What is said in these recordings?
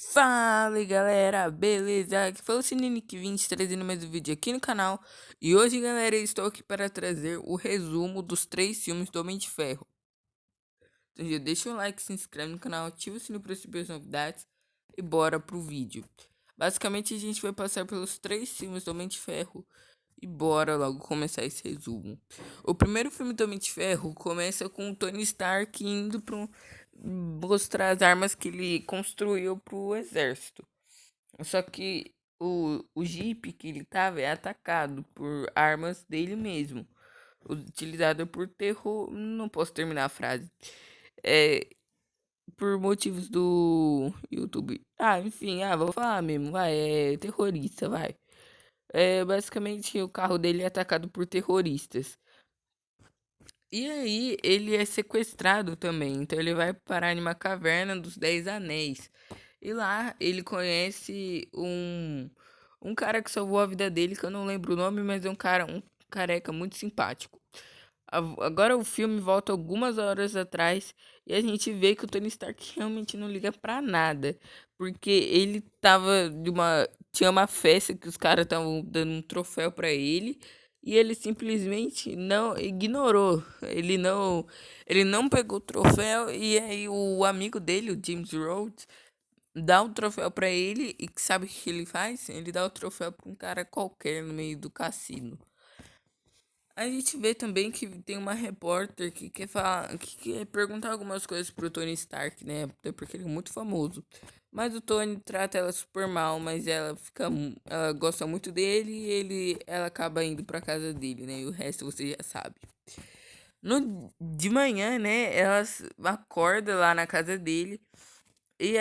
Fala aí, galera, beleza? Aqui foi o Cinenic20 trazendo mais um vídeo aqui no canal. E hoje, galera, eu estou aqui para trazer o resumo dos 3 filmes do Homem de Ferro. Então já deixa o like, se inscreve no canal, ativa o sininho para receber as novidades e bora pro vídeo. Basicamente a gente vai passar pelos 3 filmes do Homem de Ferro e bora logo começar esse resumo. O primeiro filme do Homem de Ferro começa com o Tony Stark indo para mostrar as armas que ele construiu pro exército. Só que o Jeep que ele tava é atacado por armas dele mesmo. Utilizado por terror. Não posso terminar a frase. É. Por motivos do YouTube. Enfim, vou falar mesmo. É terrorista, vai. Basicamente o carro dele é atacado por terroristas. E aí ele é sequestrado também. Então ele vai parar em uma caverna dos 10 Anéis. E lá ele conhece um cara que salvou a vida dele, que eu não lembro o nome, mas é um careca muito simpático. Agora o filme volta algumas horas atrás e a gente vê que o Tony Stark realmente não liga pra nada. Porque ele tava tinha uma festa que os caras estavam dando um troféu pra ele. E ele simplesmente não ignorou. Ele não pegou o troféu. E aí o amigo dele, o James Rhodes, dá um troféu pra ele. E sabe o que ele faz? Ele dá o troféu pra um cara qualquer no meio do cassino. A gente vê também que tem uma repórter que quer falar, que quer perguntar algumas coisas pro Tony Stark, né? Até porque ele é muito famoso. Mas o Tony trata ela super mal, mas ela gosta muito dele e ela acaba indo pra casa dele, né? E o resto você já sabe. De manhã, né? Ela acorda lá na casa dele e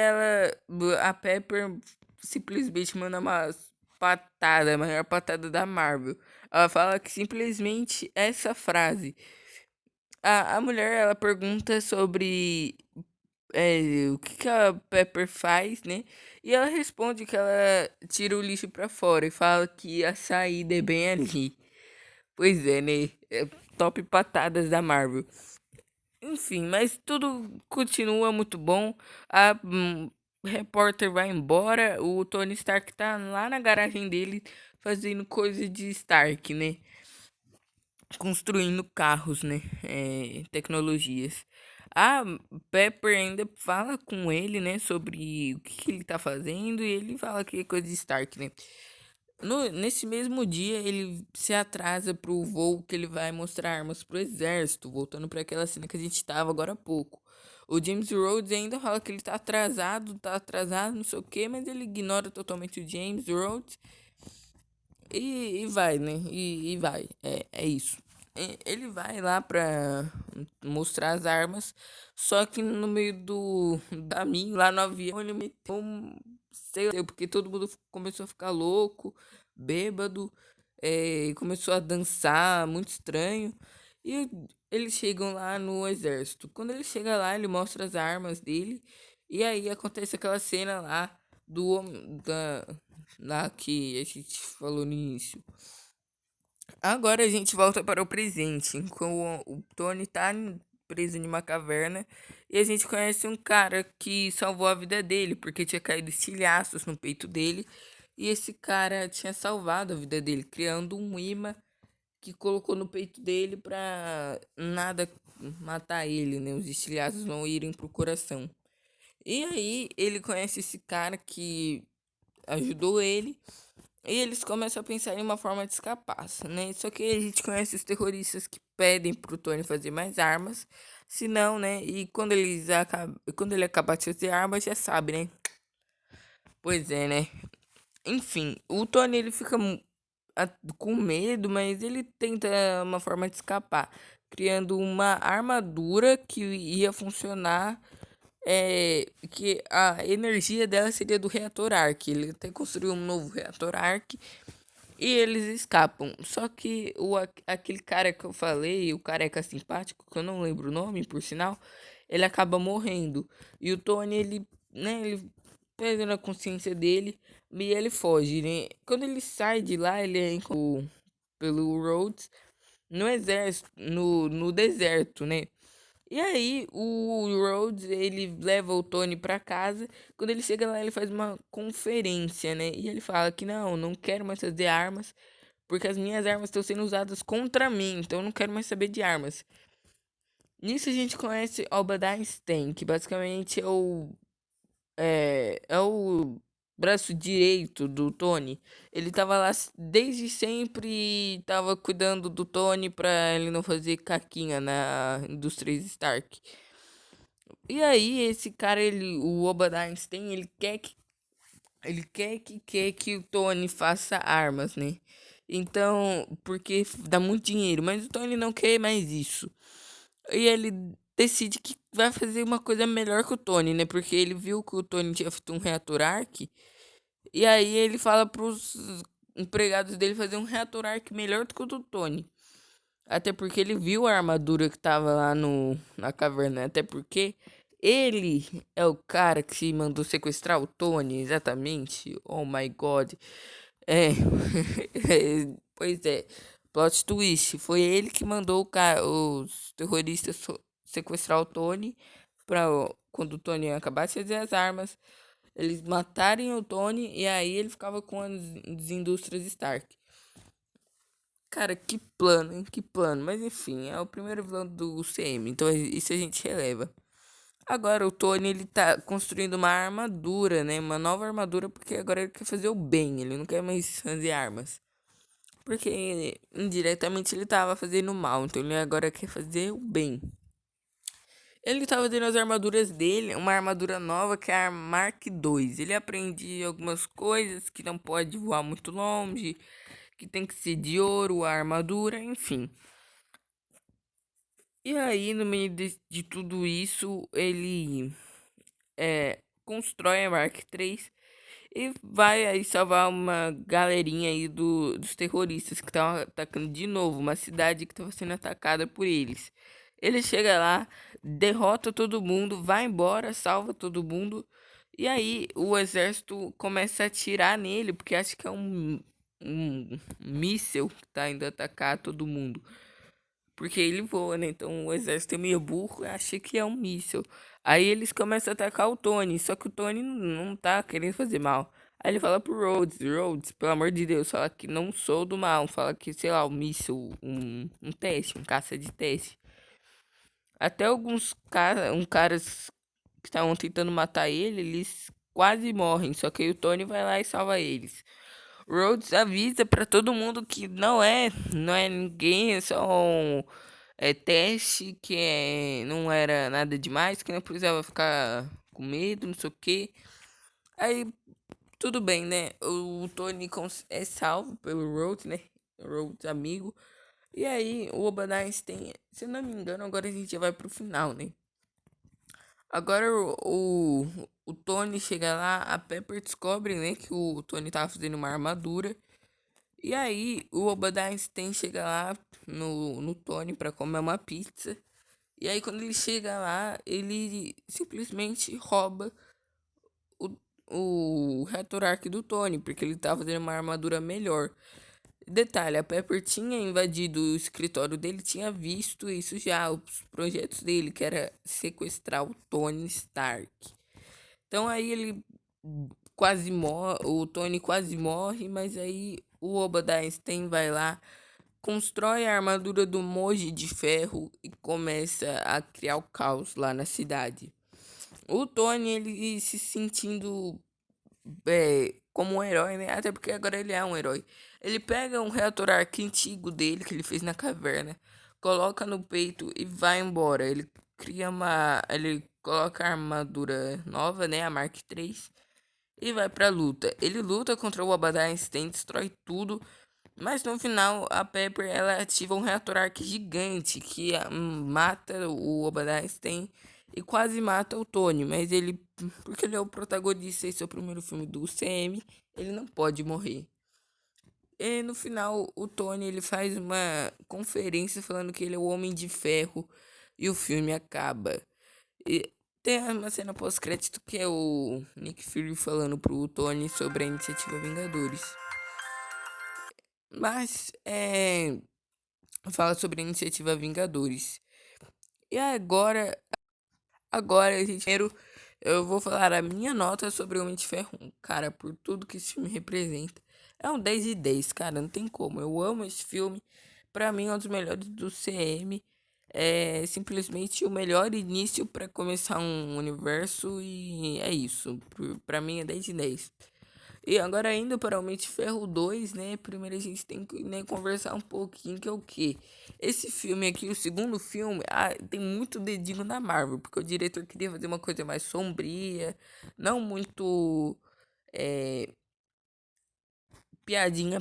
a Pepper simplesmente manda umas patadas, a maior patada da Marvel. Ela fala que simplesmente essa frase. A mulher, ela pergunta sobre o que a Pepper faz, né? E ela responde que ela tira o lixo pra fora e fala que a saída é bem ali. Pois é, né? Top patadas da Marvel. Enfim, mas tudo continua muito bom. A repórter vai embora. O Tony Stark tá lá na garagem dele fazendo coisa de Stark, né? Construindo carros, né? Tecnologias. A Pepper ainda fala com ele, né? Sobre o que ele tá fazendo. E ele fala que é coisa de Stark, né? Nesse mesmo dia, ele se atrasa pro voo que ele vai mostrar armas pro exército, voltando para aquela cena que a gente tava agora há pouco. O James Rhodes ainda fala que ele tá atrasado, não sei o que, mas ele ignora totalmente o James Rhodes e vai, né? E vai, é isso. Ele vai lá pra mostrar as armas, só que no meio do caminho, lá no avião, ele meteu sei lá, porque todo mundo começou a ficar louco, bêbado, começou a dançar, muito estranho. E eles chegam lá no exército. Quando ele chega lá, ele mostra as armas dele, e aí acontece aquela cena lá do lá que a gente falou no início. Agora a gente volta para o presente, com o Tony tá preso em uma caverna e a gente conhece um cara que salvou a vida dele porque tinha caído estilhaços no peito dele e esse cara tinha salvado a vida dele criando um imã que colocou no peito dele para nada matar ele, né? Os estilhaços não irem pro coração. E aí ele conhece esse cara que ajudou ele e eles começam a pensar em uma forma de escapar, né? Só que a gente conhece os terroristas que pedem pro Tony fazer mais armas, se não, né? E quando ele acabar de fazer armas, já sabe, né? Pois é, né? Enfim, o Tony ele fica com medo, mas ele tenta uma forma de escapar, criando uma armadura que ia funcionar. Que a energia dela seria do reator Arc. Ele até construiu um novo reator Arc e eles escapam. Só que aquele cara que eu falei, o careca simpático, que eu não lembro o nome, por sinal, ele acaba morrendo. E o Tony, ele, né, ele pega na consciência dele e ele foge, né? Quando ele sai de lá, ele é pelo Rhodes no exército, no deserto, né? E aí, o Rhodes, ele leva o Tony pra casa. Quando ele chega lá, ele faz uma conferência, né? E ele fala que não quero mais fazer armas, porque as minhas armas estão sendo usadas contra mim, então eu não quero mais saber de armas. Nisso a gente conhece Obadiah Stane, que basicamente é o braço direito do Tony. Ele tava lá desde sempre, tava cuidando do Tony pra ele não fazer caquinha na Indústrias Stark. E aí, esse cara, o Obadiah Stane, ele quer que o Tony faça armas, né? Então, porque dá muito dinheiro, mas o Tony não quer mais isso. E ele decide que vai fazer uma coisa melhor que o Tony, né? Porque ele viu que o Tony tinha feito um reator arc. E aí ele fala pros empregados dele fazer um reator arc melhor do que o do Tony. Até porque ele viu a armadura que tava lá na caverna. Até porque ele é o cara que se mandou sequestrar o Tony, exatamente. Oh my god. É. Pois é. Plot twist. Foi ele que mandou os terroristas sequestrar o Tony. Quando o Tony acabasse de fazer as armas. Eles matarem o Tony. E aí ele ficava com as indústrias Stark. Cara, que plano, hein? Que plano. Mas enfim, é o primeiro vilão do CM. Então isso a gente releva. Agora o Tony, ele tá construindo uma armadura, né? Uma nova armadura, porque agora ele quer fazer o bem. Ele não quer mais fazer armas. Porque indiretamente ele tava fazendo mal. Então ele agora quer fazer o bem. Ele tava fazendo as armaduras dele. Uma armadura nova que é a Mark II. Ele aprende algumas coisas, que não pode voar muito longe, que tem que ser de ouro a armadura, enfim. E aí, no meio de tudo isso, ele constrói a Mark III e vai aí salvar uma galerinha aí dos terroristas que estavam atacando de novo uma cidade que estava sendo atacada por eles. Ele chega lá, derrota todo mundo, vai embora, salva todo mundo. E aí o exército começa a atirar nele, porque acha que é um míssil que tá indo atacar todo mundo. Porque ele voa, né? Então o exército é meio burro e acha que é um míssil. Aí eles começam a atacar o Tony, só que o Tony não tá querendo fazer mal. Aí ele fala pro Rhodes, pelo amor de Deus, fala que não sou do mal, fala que, sei lá, um míssil, um teste, um caça de teste. Até alguns caras que estavam tentando matar ele, eles quase morrem, só que aí o Tony vai lá e salva eles. Rhodes avisa pra todo mundo que não é ninguém, é só teste, que não era nada demais, que não precisava ficar com medo, não sei o que. Aí, tudo bem, né? O Tony é salvo pelo Rhodes, né? O Rhodes amigo. E aí, o Obadiah tem, se eu não me engano, agora a gente já vai pro final, né? Agora o Tony chega lá, a Pepper descobre, né, que o Tony tava fazendo uma armadura. E aí o Obadiah Stane chega lá no Tony pra comer uma pizza. E aí quando ele chega lá, ele simplesmente rouba o, o reator arc do Tony, porque ele tava fazendo uma armadura melhor. Detalhe, a Pepper tinha invadido o escritório dele, tinha visto isso já, os projetos dele, que era sequestrar o Tony Stark. Então aí ele quase morre, o Tony quase morre, mas aí o Obadiah Stane vai lá, constrói a armadura do Moji de ferro e começa a criar o caos lá na cidade. O Tony, ele se sentindo como um herói, né? Até porque agora ele é um herói. Ele pega um reator arc antigo dele, que ele fez na caverna, coloca no peito e vai embora. Ele cria uma. Ele coloca a armadura nova, né? A Mark III. E vai pra luta. Ele luta contra o Obadiah Stane, destrói tudo. Mas no final, a Pepper ela ativa um reator arc gigante que mata o Obadiah Stane e quase mata o Tony. Mas ele, porque ele é o protagonista, esse é o primeiro filme do CM, ele não pode morrer. E no final, o Tony ele faz uma conferência falando que ele é o Homem de Ferro e o filme acaba. E tem uma cena pós-crédito que é o Nick Fury falando pro Tony sobre a iniciativa Vingadores. Mas fala sobre a iniciativa Vingadores. E agora, gente, primeiro eu vou falar a minha nota sobre o Homem de Ferro 1. Cara, por tudo que esse filme representa. É um 10 de 10, cara, não tem como. Eu amo esse filme. Pra mim, é um dos melhores do CM. É simplesmente o melhor início pra começar um universo e é isso. Pra mim é 10 de 10. E agora indo para o Homem de Ferro 2, né? Primeiro a gente tem que, né, conversar um pouquinho que é o quê? Esse filme aqui, o segundo filme, tem muito dedinho na Marvel, porque o diretor queria fazer uma coisa mais sombria, não muito é, piadinha,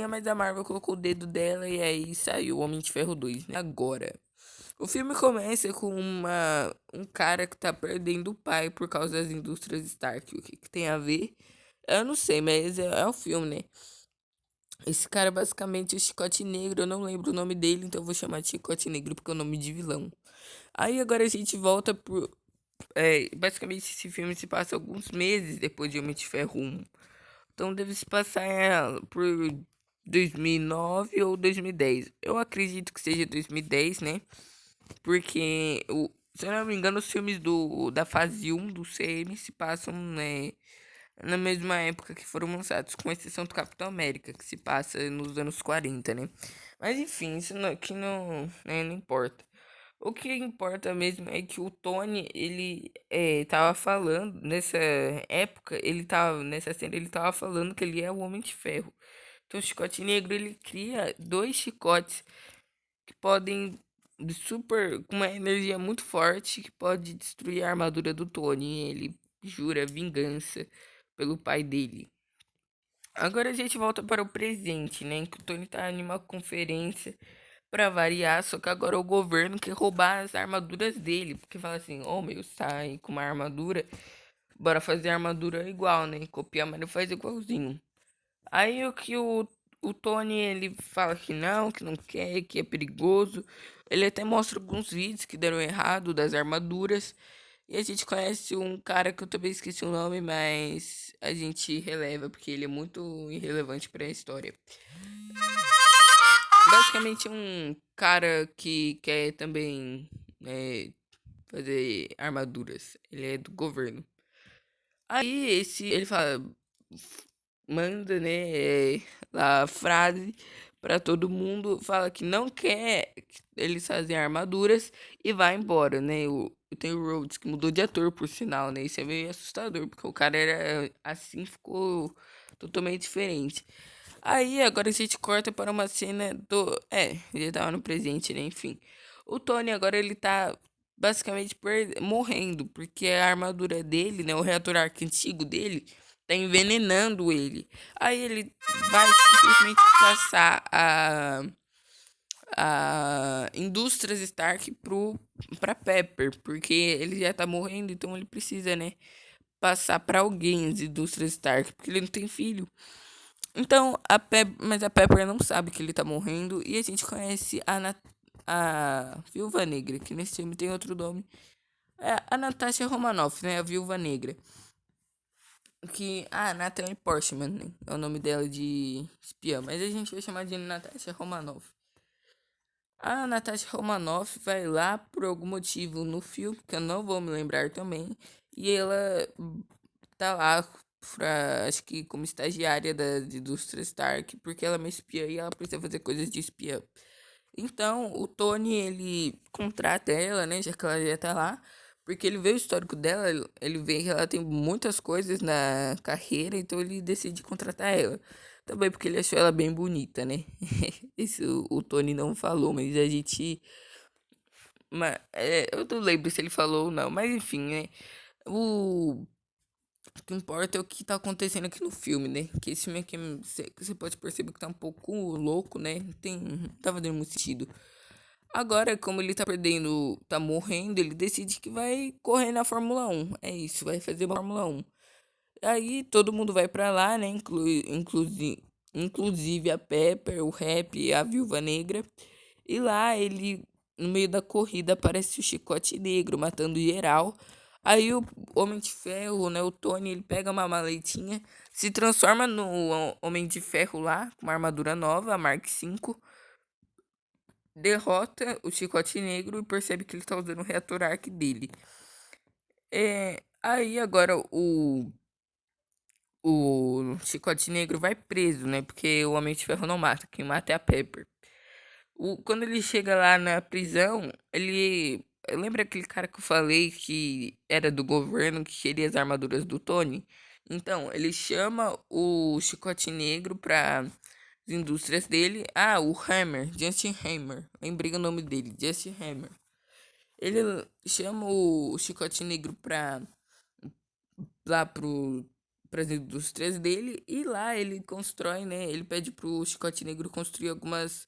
mas a Marvel colocou o dedo dela e aí saiu o Homem de Ferro 2, né? Agora, o filme começa com um cara que tá perdendo o pai por causa das indústrias Stark. O que, que tem a ver? Eu não sei, mas é o filme, né? Esse cara basicamente é o Chicote Negro, eu não lembro o nome dele, então eu vou chamar de Chicote Negro porque é o nome de vilão. Aí agora a gente volta pro. Basicamente esse filme se passa alguns meses depois de Homem de Ferro 1. Então deve se passar por 2009 ou 2010. Eu acredito que seja 2010, né? Porque, se eu não me engano, os filmes da fase 1 do CM se passam, né, na mesma época que foram lançados, com exceção do Capitão América, que se passa nos anos 40, né? Mas enfim, isso não, que não, né, não importa. O que importa mesmo é que o Tony, ele tava falando, nessa época, nessa cena, ele tava falando que ele é o Homem de Ferro. Então o Chicote Negro, ele cria dois chicotes que podem super com uma energia muito forte que pode destruir a armadura do Tony. E ele jura vingança pelo pai dele. Agora a gente volta para o presente, né? Que o Tony tá em uma conferência para variar, só que agora o governo quer roubar as armaduras dele, porque fala assim: "Ô, meu, sai com uma armadura, bora fazer a armadura igual, né? Copiar, mas não faz igualzinho". Aí o Tony, ele fala que não quer, que é perigoso. Ele até mostra alguns vídeos que deram errado das armaduras. E a gente conhece um cara que eu também esqueci o nome, mas a gente releva porque ele é muito irrelevante para a história. Basicamente um cara que quer também fazer armaduras. Ele é do governo. Aí ele fala, manda, né, a frase pra todo mundo, fala que não quer que eles fazem armaduras e vai embora, né? Tem o Rhodes que mudou de ator, por sinal, né? Isso é meio assustador, porque o cara era assim, ficou totalmente diferente. Aí agora a gente corta para uma cena do. Ele tava no presente, né? Enfim. O Tony agora ele tá basicamente morrendo, porque a armadura dele, né? O reator arco antigo dele tá envenenando ele. Aí ele vai simplesmente passar a Indústrias Stark pra Pepper, porque ele já tá morrendo, então ele precisa, né? Passar pra alguém as Indústrias Stark, porque ele não tem filho. Então, mas a Pepper não sabe que ele tá morrendo. E a gente conhece a Viúva Negra, que nesse filme tem outro nome. É a Natasha Romanoff, né? A Viúva Negra. Natalie Portman, né? É o nome dela de espiã. Mas a gente vai chamar de Natasha Romanoff. A Natasha Romanoff vai lá por algum motivo no filme, que eu não vou me lembrar também. E ela tá lá acho que como estagiária da indústria Stark, porque ela é uma espiã e ela precisa fazer coisas de espiã. Então, o Tony, ele contrata ela, né, já que ela já tá lá, porque ele vê o histórico dela, ele vê que ela tem muitas coisas na carreira, então ele decide contratar ela. Também porque ele achou ela bem bonita, né? Isso o Tony não falou, mas a gente. Eu não lembro se ele falou ou não, mas enfim, né? O que importa é o que tá acontecendo aqui no filme, né? Que esse filme aqui, você pode perceber que tá um pouco louco, né? Não tá fazendo muito sentido. Agora, como ele tá perdendo, tá morrendo, ele decide que vai correr na Fórmula 1. É isso, vai fazer uma Fórmula 1. Aí todo mundo vai pra lá, né? Inclusive a Pepper, o Rap e a Viúva Negra. E lá ele, no meio da corrida, aparece o Chicote Negro matando geral. Aí o Homem de Ferro, né? O Tony, ele pega uma maletinha, se transforma no Homem de Ferro lá, com uma armadura nova, a Mark V. derrota o Chicote Negro e percebe que ele tá usando o reator Arc dele. Aí agora o Chicote Negro vai preso, né? Porque o Homem de Ferro não mata, quem mata é a Pepper. Quando ele chega lá na prisão, ele. Lembra aquele cara que eu falei que era do governo, que queria as armaduras do Tony? Então, ele chama o Chicote Negro para as indústrias dele. Ah, o Hammer, Justin Hammer. Lembrei o nome dele, Justin Hammer. Ele chama o Chicote Negro para lá para as indústrias dele e lá ele constrói, né? Ele pede pro Chicote Negro construir algumas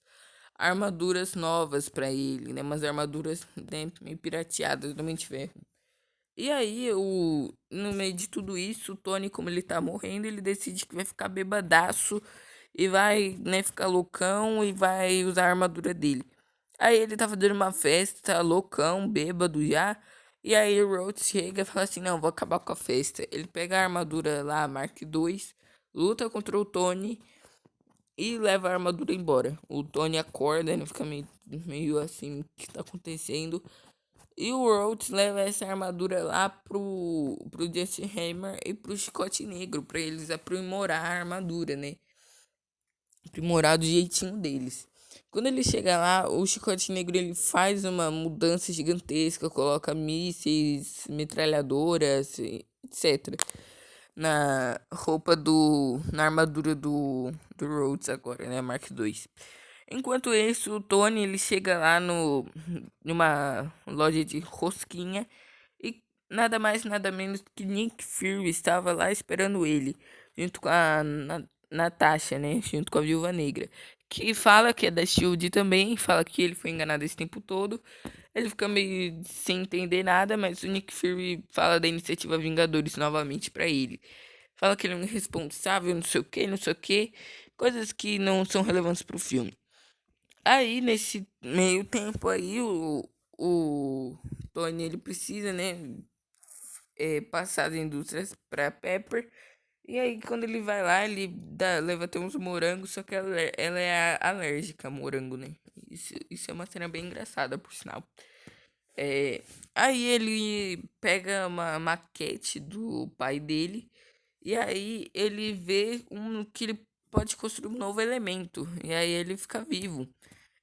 armaduras novas pra ele, né? Umas armaduras, né, meio pirateadas do Homem de Ferro. E aí, no meio de tudo isso, o Tony, como ele tá morrendo, ele decide que vai ficar bebadaço e vai, né, ficar loucão e vai usar a armadura dele. Aí ele tá fazendo uma festa, loucão, bêbado já. E aí o Rhodes chega e fala assim, não, vou acabar com a festa. Ele pega a armadura lá, Mark II, luta contra o Tony e leva a armadura embora. O Tony acorda, ele fica meio assim, o que tá acontecendo? E o Rhodes leva essa armadura lá pro Justin Hammer e pro Chicote Negro, pra eles aprimorar a armadura, né? Aprimorar do jeitinho deles. Quando ele chega lá, o Chicote Negro ele faz uma mudança gigantesca, coloca mísseis, metralhadoras, etc. Na armadura do Rhodes agora, né? Mark II. Enquanto isso, o Tony ele chega lá numa loja de rosquinha e nada mais nada menos que Nick Fury estava lá esperando ele, junto com a Natasha, né, junto com a Viúva Negra, que fala que é da SHIELD também, fala que ele foi enganado esse tempo todo. Ele fica meio sem entender nada, mas o Nick Fury fala da iniciativa Vingadores novamente pra ele. Fala que ele é um irresponsável, não sei o que, não sei o que, coisas que não são relevantes pro filme. Aí, nesse meio tempo aí, o Tony, ele precisa, né, passar as indústrias pra Pepper. E aí, quando ele vai lá, ele leva até uns morangos, só que ela é alérgica a morango, né? Isso é uma cena bem engraçada, por sinal. Aí ele pega uma maquete do pai dele e aí ele vê que ele pode construir um novo elemento. E aí ele fica vivo.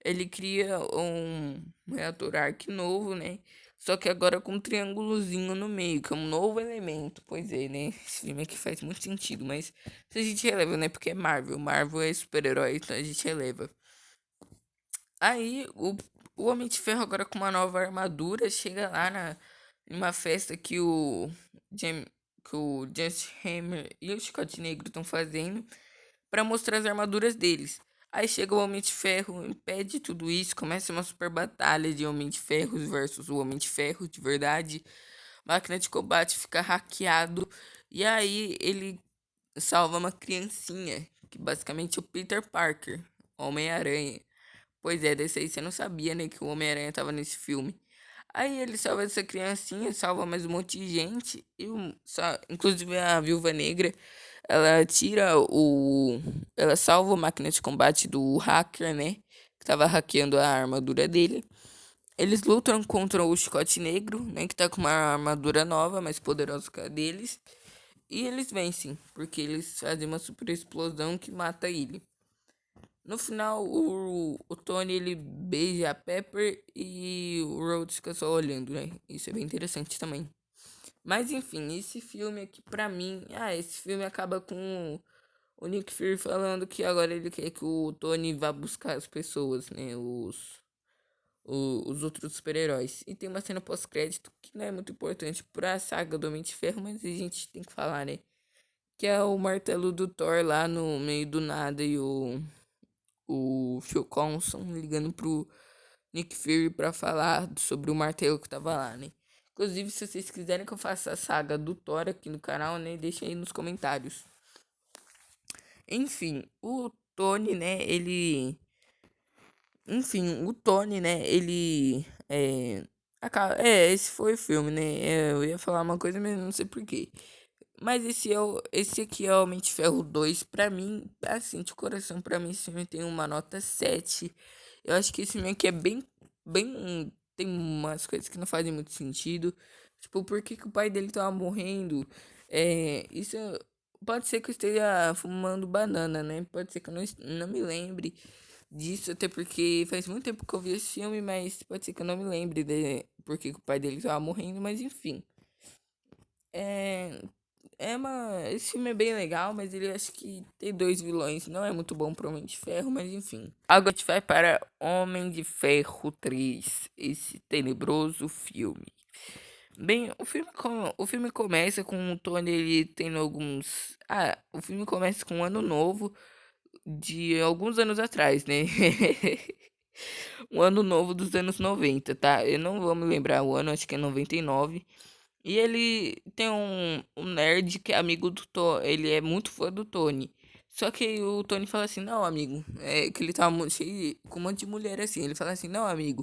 Ele cria um reator arc novo, né? Só que agora com um triângulozinho no meio, que é um novo elemento. Pois é, né? Esse filme aqui faz muito sentido, mas se a gente releva, né? Porque é Marvel. Marvel é super-herói, então a gente releva. Aí o Homem de Ferro agora com uma nova armadura chega lá numa festa que o Just Hammer e o Chicote Negro estão fazendo para mostrar as armaduras deles. Aí chega o Homem de Ferro, impede tudo isso, começa uma super batalha de Homem de Ferro versus o Homem de Ferro de verdade. Máquina de combate fica hackeado e aí ele salva uma criancinha, que basicamente é o Peter Parker, Homem-Aranha. Pois é, desse aí você não sabia, né, que o Homem-Aranha tava nesse filme. Aí ele salva essa criancinha, salva mais um monte de gente, inclusive a Viúva Negra, ela tira o. Ela salva a máquina de combate do hacker, né? Que tava hackeando a armadura dele. Eles lutam contra o Chicote Negro, né? Que tá com uma armadura nova, mais poderosa que a deles. E eles vencem, porque eles fazem uma super explosão que mata ele. No final, o Tony ele beija a Pepper e o Rhodes fica só olhando, né? Isso é bem interessante também. Mas enfim, esse filme aqui pra mim. Esse filme acaba com o Nick Fury falando que agora ele quer que o Tony vá buscar as pessoas, né? Os outros super-heróis. E tem uma cena pós-crédito que não é muito importante pra saga do Homem de Ferro, mas a gente tem que falar, né? Que é o martelo do Thor lá no meio do nada e o Phil Coulson ligando pro Nick Fury pra falar sobre o martelo que tava lá, né? Inclusive, se vocês quiserem que eu faça a saga do Thor aqui no canal, né? Deixa aí nos comentários. Enfim, o Tony, né? Enfim, o Tony, né? Ele. Esse foi o filme, né? Eu ia falar uma coisa, mas não sei porquê. Mas esse aqui é o Homem de Ferro 2. Pra mim, assim, de coração, pra mim esse filme tem uma nota 7. Eu acho que esse filme aqui é bem, tem umas coisas que não fazem muito sentido. Tipo, por que que o pai dele tava morrendo? Isso pode ser que eu esteja fumando banana, né? Pode ser que eu não me lembre disso, até porque faz muito tempo que eu vi esse filme, mas pode ser que eu não me lembre de por que que o pai dele tava morrendo, mas enfim. É, esse filme é bem legal, mas ele acho que tem dois vilões. Não é muito bom pro Homem de Ferro, mas enfim. Agora a gente vai para Homem de Ferro 3, esse tenebroso filme. Bem, o filme começa com o Tony ele tendo alguns. Ah, o filme começa com um ano novo de alguns anos atrás, né? Um ano novo dos anos 90, tá? Eu não vou me lembrar o ano, acho que é 99. E ele tem um nerd que é amigo do Tony. Ele é muito fã do Tony. Só que o Tony fala assim, não, amigo. É que ele tava cheio com um monte de mulher assim. Ele fala assim, não, amigo.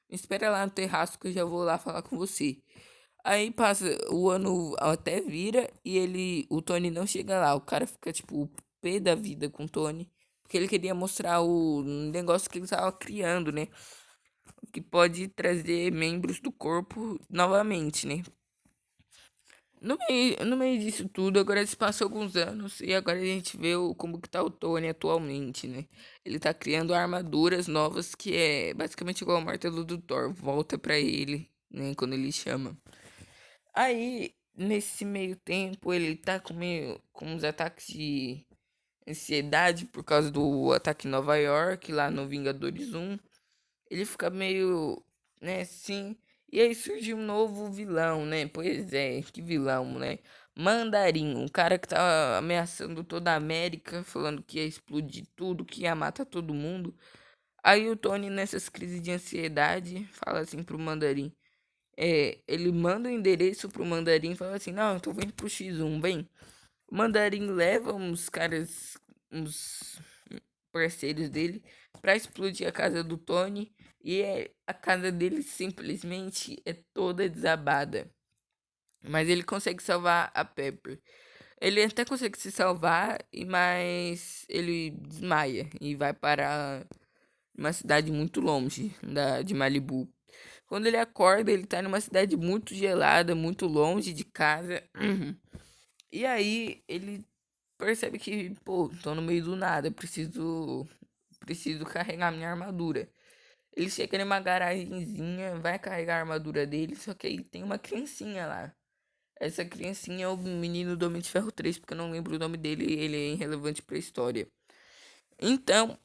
Me espera lá no terraço que eu já vou lá falar com você. Aí passa o ano até vira e o Tony não chega lá. O cara fica tipo pé da vida com o Tony. Porque ele queria mostrar o negócio que ele tava criando, né? Que pode trazer membros do corpo novamente, né? No meio disso tudo, agora se passou alguns anos e agora a gente vê como que tá o Tony atualmente, né? Ele tá criando armaduras novas que é basicamente igual ao martelo do Thor, volta pra ele, né, quando ele chama. Aí, nesse meio tempo, ele tá com uns ataques de ansiedade por causa do ataque em Nova York, lá no Vingadores 1. Ele fica meio, né, assim. E aí surge um novo vilão, né? Pois é, que vilão, né? Mandarim, um cara que tá ameaçando toda a América, falando que ia explodir tudo, que ia matar todo mundo. Aí o Tony, nessas crises de ansiedade, fala assim pro Mandarim. Ele manda o endereço pro Mandarim e fala assim: Não, eu tô vendo pro X1, vem. O Mandarim leva uns caras, uns parceiros dele, pra explodir a casa do Tony. E a casa dele simplesmente é toda desabada. Mas ele consegue salvar a Pepper. Ele até consegue se salvar, mas ele desmaia e vai para uma cidade muito longe de Malibu. Quando ele acorda, ele tá numa cidade muito gelada, muito longe de casa. E aí ele percebe que, pô, tô no meio do nada, preciso carregar minha armadura. Ele chega numa garagenzinha, vai carregar a armadura dele, só que aí tem uma criancinha lá. Essa criancinha é o menino do Homem de Ferro 3, porque eu não lembro o nome dele e ele é irrelevante pra história. Então,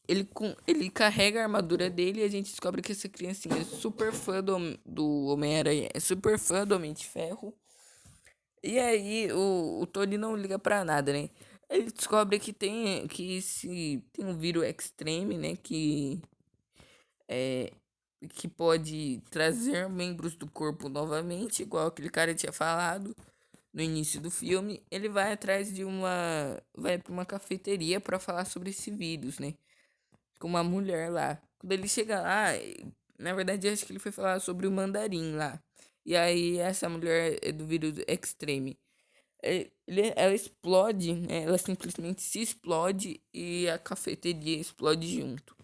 ele carrega a armadura dele e a gente descobre que essa criancinha é super fã do Homem-Aranha, é super fã do Homem de Ferro. E aí o Tony não liga pra nada, né? Ele descobre tem um vírus extreme, né? É, que pode trazer membros do corpo novamente, igual aquele cara tinha falado no início do filme. Ele vai atrás vai para uma cafeteria para falar sobre esse vírus, né? Com uma mulher lá. Quando ele chega lá, na verdade acho que ele foi falar sobre o mandarim lá. E aí essa mulher é do vírus extreme. Ela explode, né? Ela simplesmente se explode e a cafeteria explode junto.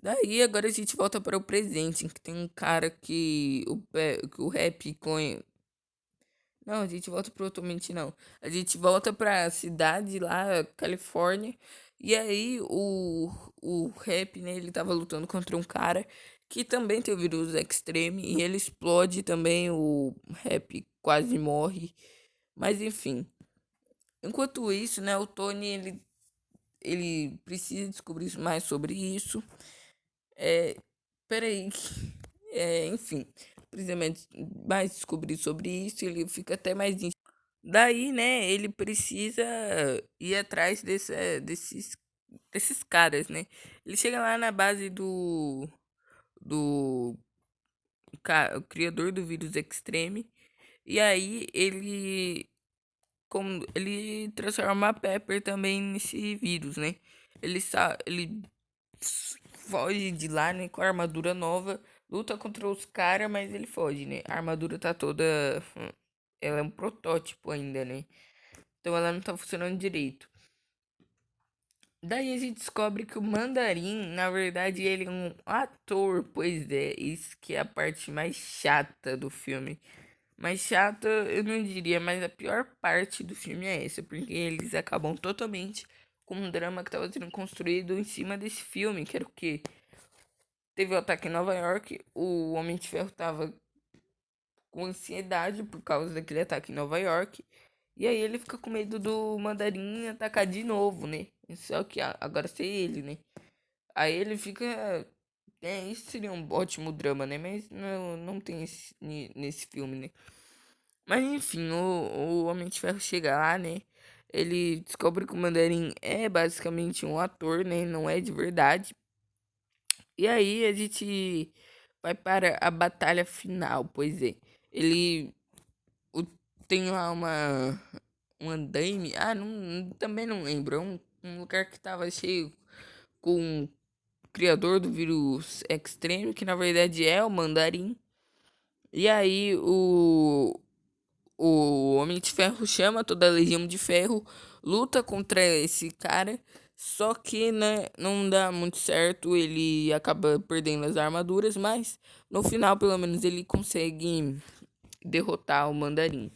Daí agora a gente volta para o presente, em que tem um cara que o rap conhe... Não, a gente volta pro Totalmente não. A gente volta pra cidade lá, Califórnia. E aí o rap, né, ele tava lutando contra um cara que também tem o vírus extreme e ele explode também, o rap quase morre. Mas enfim. Enquanto isso, né, o Tony ele precisa descobrir mais sobre isso. É, peraí. Enfim, precisa mais descobrir sobre isso. Ele fica até mais. Daí, né, ele precisa ir atrás desses caras, né? Ele chega lá na base do o criador do vírus Extreme. E aí ele transforma a Pepper também nesse vírus, né? Ele foge de lá, né, com a armadura nova, luta contra os caras, mas ele foge, né? A armadura tá toda, ela é um protótipo ainda, né? Então ela não tá funcionando direito. Daí a gente descobre que o Mandarim, na verdade, ele é um ator, pois é, isso que é a parte mais chata do filme. Mais chata, eu não diria, mas a pior parte do filme é essa, porque eles acabam totalmente com um drama que estava sendo construído em cima desse filme, que era o quê? Teve o ataque em Nova York, o Homem de Ferro tava com ansiedade por causa daquele ataque em Nova York, e aí ele fica com medo do Mandarim atacar de novo, né? Só que agora ser ele, né? Aí ele fica. É, isso seria um ótimo drama, né? Mas não tem nesse filme, né? Mas enfim, o Homem de Ferro chega lá, né? Ele descobre que o Mandarim é basicamente um ator, né? Não é de verdade. E aí a gente vai para a batalha final, pois é. Ele o- tem lá um andaime. Ah, também não lembro. É um lugar que tava cheio com o criador do vírus extremo, que na verdade é o Mandarim. E aí o Homem de Ferro chama toda a Legião de Ferro, luta contra esse cara, só que né, não dá muito certo, ele acaba perdendo as armaduras, mas no final, pelo menos, ele consegue derrotar o Mandarim.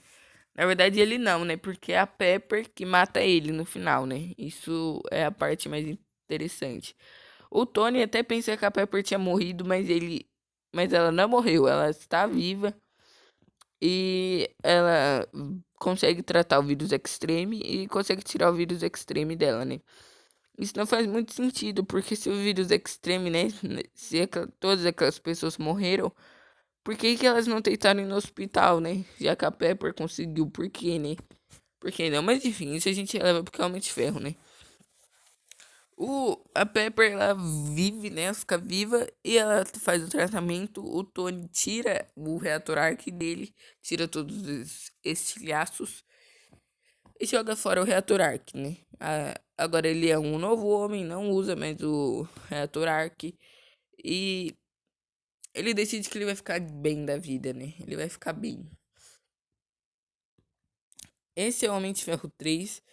Na verdade, ele não, né? Porque é a Pepper que mata ele no final, né? Isso é a parte mais interessante. O Tony até pensa que a Pepper tinha morrido, mas ela não morreu, ela está viva. E ela consegue tratar o vírus extreme e consegue tirar o vírus extreme dela, né? Isso não faz muito sentido, porque se o vírus extreme, né? Se todas aquelas pessoas morreram, por que que elas não tentaram ir no hospital, né? Já que a Pepper conseguiu, por quê, né? Por que não? Mas enfim, isso a gente leva pro Calma de Ferro, né? A Pepper, ela vive, né? Ela fica viva e ela faz o tratamento. O Tony tira o reator arc dele, tira todos os estilhaços e joga fora o reator arc, né? Agora ele é um novo homem, não usa mais o reator arc e ele decide que ele vai ficar bem da vida, né? Ele vai ficar bem. Esse é o Homem de Ferro 3.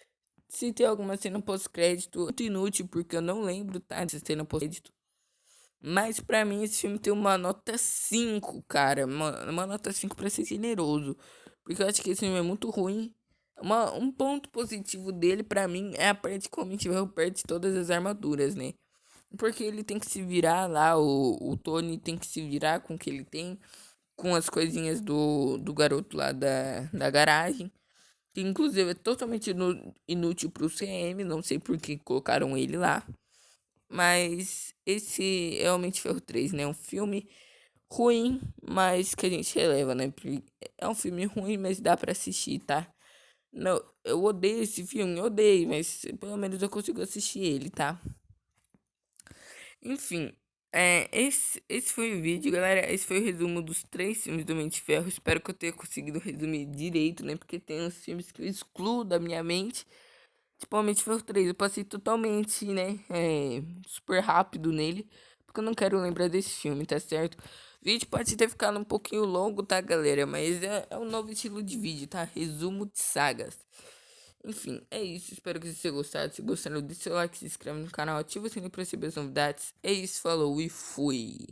Se tem alguma cena pós-crédito, muito inútil, porque eu não lembro, tá? De cena pós-crédito. Mas pra mim esse filme tem uma nota 5, cara. Uma nota 5 pra ser generoso. Porque eu acho que esse filme é muito ruim. Um ponto positivo dele pra mim é a parte que o Homem de Ferro perde todas as armaduras, né? Porque ele tem que se virar lá, o Tony tem que se virar com o que ele tem. Com as coisinhas do garoto lá da garagem. Que inclusive é totalmente inútil pro CM. Não sei por que colocaram ele lá. Mas esse é Homem de Ferro 3, né? Um filme ruim, mas que a gente releva, né? Porque é um filme ruim, mas dá pra assistir, tá? Não, eu odeio esse filme, eu odeio, mas pelo menos eu consigo assistir ele, tá? Enfim, esse foi o vídeo, galera. Esse foi o resumo dos três filmes do Homem de Ferro. Espero que eu tenha conseguido resumir direito, né? Porque tem uns filmes que eu excluo da minha mente. Tipo, Homem de Ferro 3, eu passei totalmente, né? Super rápido nele. Porque eu não quero lembrar desse filme, tá certo? O vídeo pode ter ficado um pouquinho longo, tá, galera? Mas é um novo estilo de vídeo, tá? Resumo de sagas. Enfim, é isso. Espero que vocês tenham gostado. Se gostaram, deixa seu like, se inscreve no canal, ativa o sininho pra receber as novidades. É isso, falou e fui.